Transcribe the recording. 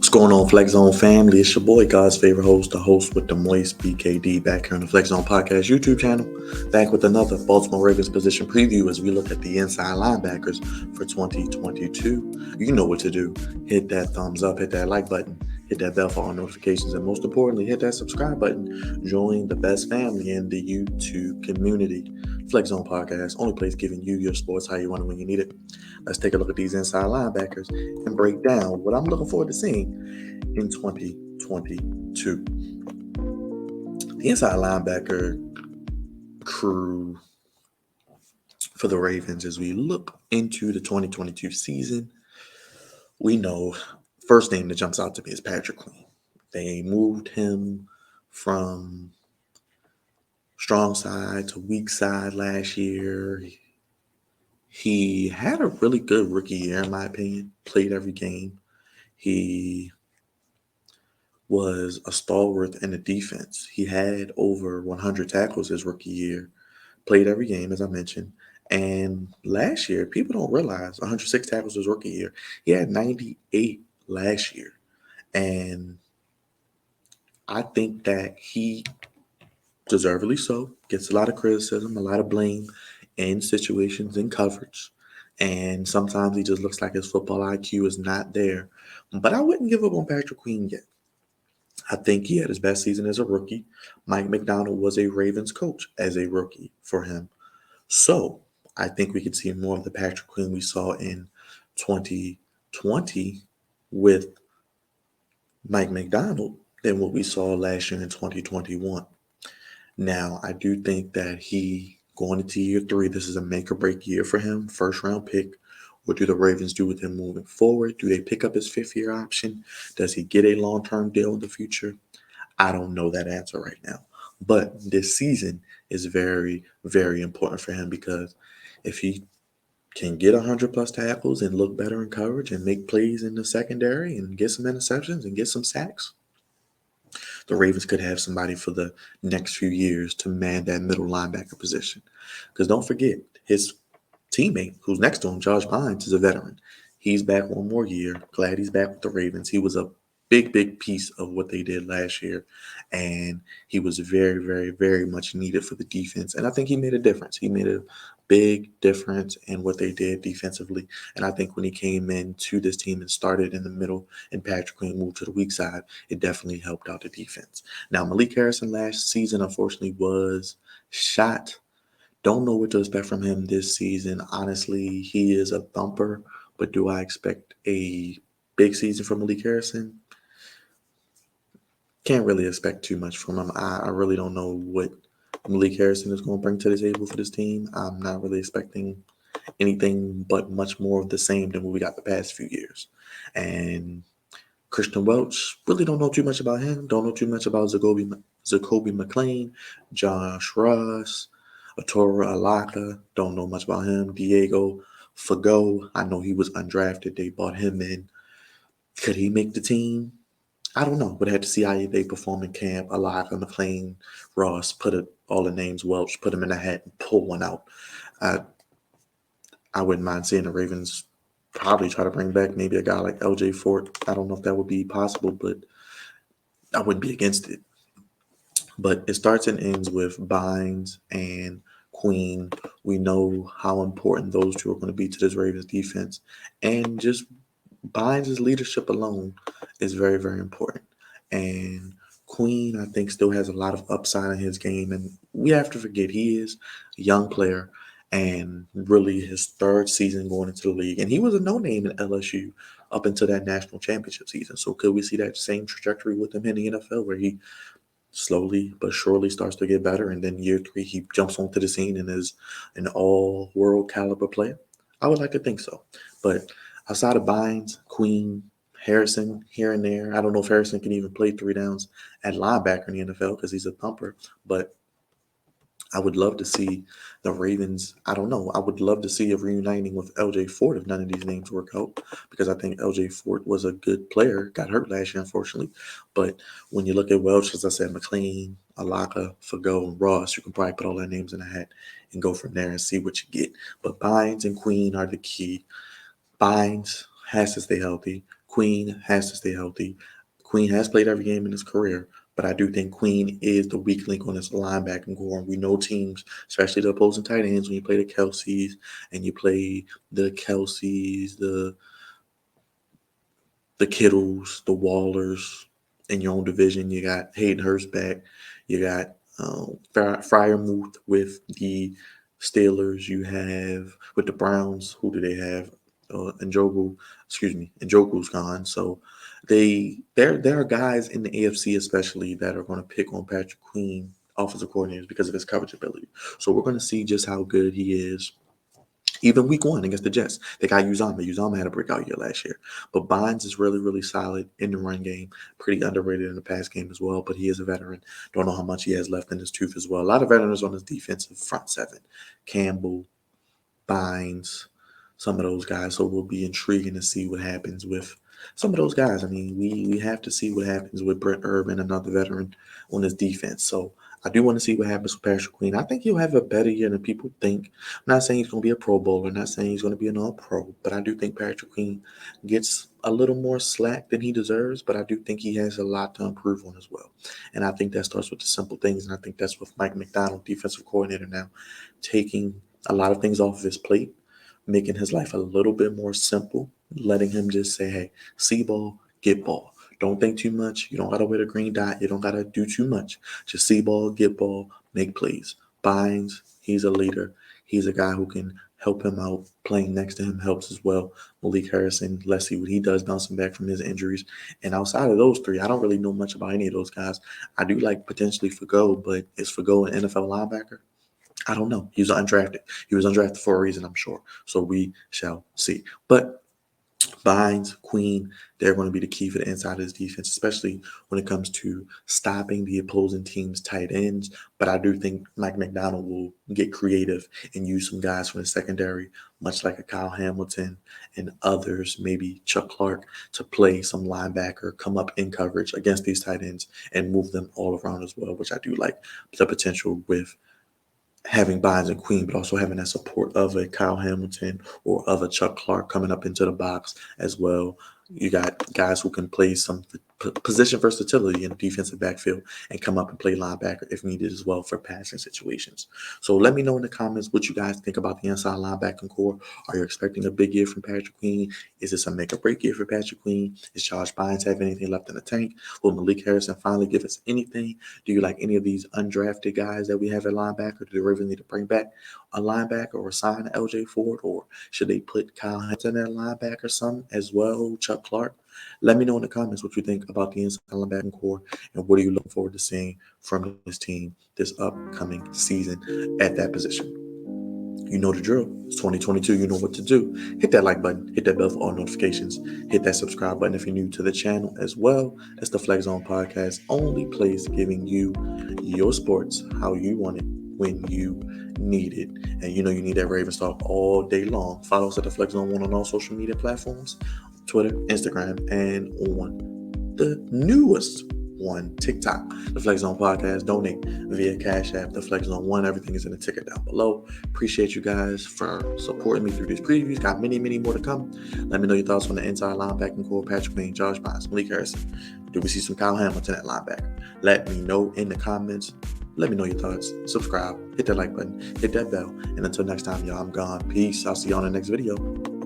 What's going on, Flex Zone family? It's your boy, God's favorite host, the host with the moist BKD, back here on the Flex Zone Podcast YouTube channel, back with another Baltimore Ravens position preview as we look at the inside linebackers for 2022. You know what to do. Hit that thumbs up, hit that like button, hit that bell for all notifications, and most importantly, hit that subscribe button. Join the best family in the YouTube community. Flex Zone Podcast, only place giving you your sports how you want it when you need it. Let's take a look at these inside linebackers and break down what I'm looking forward to seeing in 2022. The inside linebacker crew for the Ravens, as we look into the 2022 season, we know first name that jumps out to me is Patrick Quinn. They moved him from strong side to weak side last year. He had a really good rookie year, in my opinion. Played every game. He was a stalwart in the defense. He had over 100 tackles his rookie year. Played every game, as I mentioned. And last year, people don't realize 106 tackles his rookie year. He had 98 last year. And I think that he, deservedly so, gets a lot of criticism, a lot of blame in situations in coverage. And sometimes he just looks like his football IQ is not there. But I wouldn't give up on Patrick Queen yet. I think he had his best season as a rookie. Mike McDonald was a Ravens coach as a rookie for him. So I think we could see more of the Patrick Queen we saw in 2020 with Mike McDonald than what we saw last year in 2021. Now, I do think that he, going into year 3, this is a make or break year for him. First round pick. What do the Ravens do with him moving forward? Do they pick up his 5th-year option? Does he get a long-term deal in the future? I don't know that answer right now. But this season is very, very important for him because if he can get 100 plus tackles and look better in coverage and make plays in the secondary and get some interceptions and get some sacks, the Ravens could have somebody for the next few years to man that middle linebacker position. Because don't forget, his teammate who's next to him, Josh Bynes, is a veteran. He's back one more year. Glad he's back with the Ravens. He was a big, big piece of what they did last year. And he was very, very, very much needed for the defense. And I think he made a difference. He made a big difference in what they did defensively. And I think when he came into this team and started in the middle and Patrick Queen moved to the weak side, it definitely helped out the defense. Now, Malik Harrison last season, unfortunately, was shot. Don't know what to expect from him this season. Honestly, he is a thumper, but do I expect a big season from Malik Harrison? Can't really expect too much from him. I really don't know what Malik Harrison is going to bring to the table for this team. I'm not really expecting anything but much more of the same than what we got the past few years. And Christian Welch, really don't know too much about him. Don't know too much about Zacoby McClain, Josh Ross, Atora Alaka. Don't know much about him. Diego Fago, I know he was undrafted. They bought him in. Could he make the team? I don't know. Would have to see how they perform in camp. Alaka, McClain, Ross, all the names Welch, put them in a hat and pull one out. I wouldn't mind seeing the Ravens probably try to bring back maybe a guy like LJ Fort. I don't know if that would be possible, but I wouldn't be against it. But it starts and ends with Bynes and Queen. We know how important those two are going to be to this Ravens defense. And just Bynes' leadership alone is very, very important. And Queen, I think, still has a lot of upside in his game. And we have to forget he is a young player and really his 3rd season going into the league. And he was a no-name in LSU up until that national championship season. So could we see that same trajectory with him in the NFL where he slowly but surely starts to get better, and then year 3 he jumps onto the scene and is an all-world caliber player? I would like to think so. But outside of Bynes, Queen, Harrison here and there, I don't know if Harrison can even play 3 downs at linebacker in the NFL because he's a thumper, but I would love to see the Ravens. I don't know. I would love to see a reuniting with LJ Fort if none of these names work out, because I think LJ Fort was a good player. Got hurt last year, unfortunately. But when you look at Welch, as I said, McLean, Alaka, Fago, and Ross, you can probably put all their names in a hat and go from there and see what you get. But Bynes and Queen are the key. Bynes has to stay healthy. Quinn has to stay healthy. Quinn has played every game in his career, but I do think Quinn is the weak link on this linebacking core. And we know teams, especially the opposing tight ends, when you play the Kelseys and you play the Kelseys, the Kittles, the Wallers in your own division. You got Hayden Hurst back. You got Fryermuth with the Steelers. You have with the Browns. Who do they have? Njoku's gone. So there are guys in the AFC especially that are going to pick on Patrick Queen, offensive coordinators, because of his coverage ability. So we're going to see just how good he is. Even week 1 against the Jets, they got Uzama. Uzama had a breakout year last year. But Bynes is really, really solid in the run game. Pretty underrated in the pass game as well. But he is a veteran. Don't know how much he has left in his tooth as well. A lot of veterans on his defensive front seven. Campbell, Bynes, some of those guys. So we'll be intriguing to see what happens with some of those guys. I mean, we have to see what happens with Brent Urban, another veteran on his defense. So I do want to see what happens with Patrick Queen. I think he'll have a better year than people think. I'm not saying he's going to be a Pro Bowler, not saying he's going to be an All-Pro, but I do think Patrick Queen gets a little more slack than he deserves, but I do think he has a lot to improve on as well. And I think that starts with the simple things, and I think that's with Mike Macdonald, defensive coordinator now, taking a lot of things off of his plate, making his life a little bit more simple, letting him just say, hey, see ball, get ball. Don't think too much. You don't got to wear the green dot. You don't got to do too much. Just see ball, get ball, make plays. Bynes, he's a leader. He's a guy who can help him out. Playing next to him helps as well. Malik Harrison, let's see what he does bouncing back from his injuries. And outside of those three, I don't really know much about any of those guys. I do like potentially Fago, but is Fago an NFL linebacker? I don't know. He was undrafted. He was undrafted for a reason, I'm sure. So we shall see. But Bynes, Queen, they're going to be the key for the inside of his defense, especially when it comes to stopping the opposing team's tight ends. But I do think Mike Macdonald will get creative and use some guys from the secondary, much like a Kyle Hamilton and others, maybe Chuck Clark, to play some linebacker, come up in coverage against these tight ends and move them all around as well, which I do like the potential with having Bynes and Queen, but also having that support of a Kyle Hamilton or of a Chuck Clark coming up into the box as well. You got guys who can play some position versatility in the defensive backfield and come up and play linebacker if needed as well for passing situations. So let me know in the comments what you guys think about the inside linebacking core. Are you expecting a big year from Patrick Queen? Is this a make or break year for Patrick Queen? Is Josh Bynes have anything left in the tank? Will Malik Harrison finally give us anything? Do you like any of these undrafted guys that we have at linebacker? Do the Ravens need to bring back a linebacker or sign LJ Ford? Or should they put Kyle Hamilton at linebacker some as well, Chuck Clark? Let me know in the comments what you think about the inside linebacking core and what are you looking forward to seeing from this team this upcoming season at that position. You know the drill. It's 2022. You know what to do. Hit that like button. Hit that bell for all notifications. Hit that subscribe button if you're new to the channel as well. It's the Flex Zone Podcast, only place giving you your sports how you want it when you need it. And you know you need that Ravens talk all day long. Follow us at the Flex Zone 1 on all social media platforms, Twitter, Instagram, and on the newest one, TikTok, the Flex Zone Podcast. Donate via Cash App, the Flex Zone 1. Everything is in the ticker down below. Appreciate you guys for supporting me through these previews. Got many, many more to come. Let me know your thoughts on the inside linebacker core, Patrick Queen, Josh Bynes, Malik Harrison. Do we see some Kyle Hamilton at linebacker? Let me know in the comments. Let me know your thoughts. Subscribe, hit that like button, hit that bell. And until next time, y'all, I'm gone. Peace. I'll see you on the next video.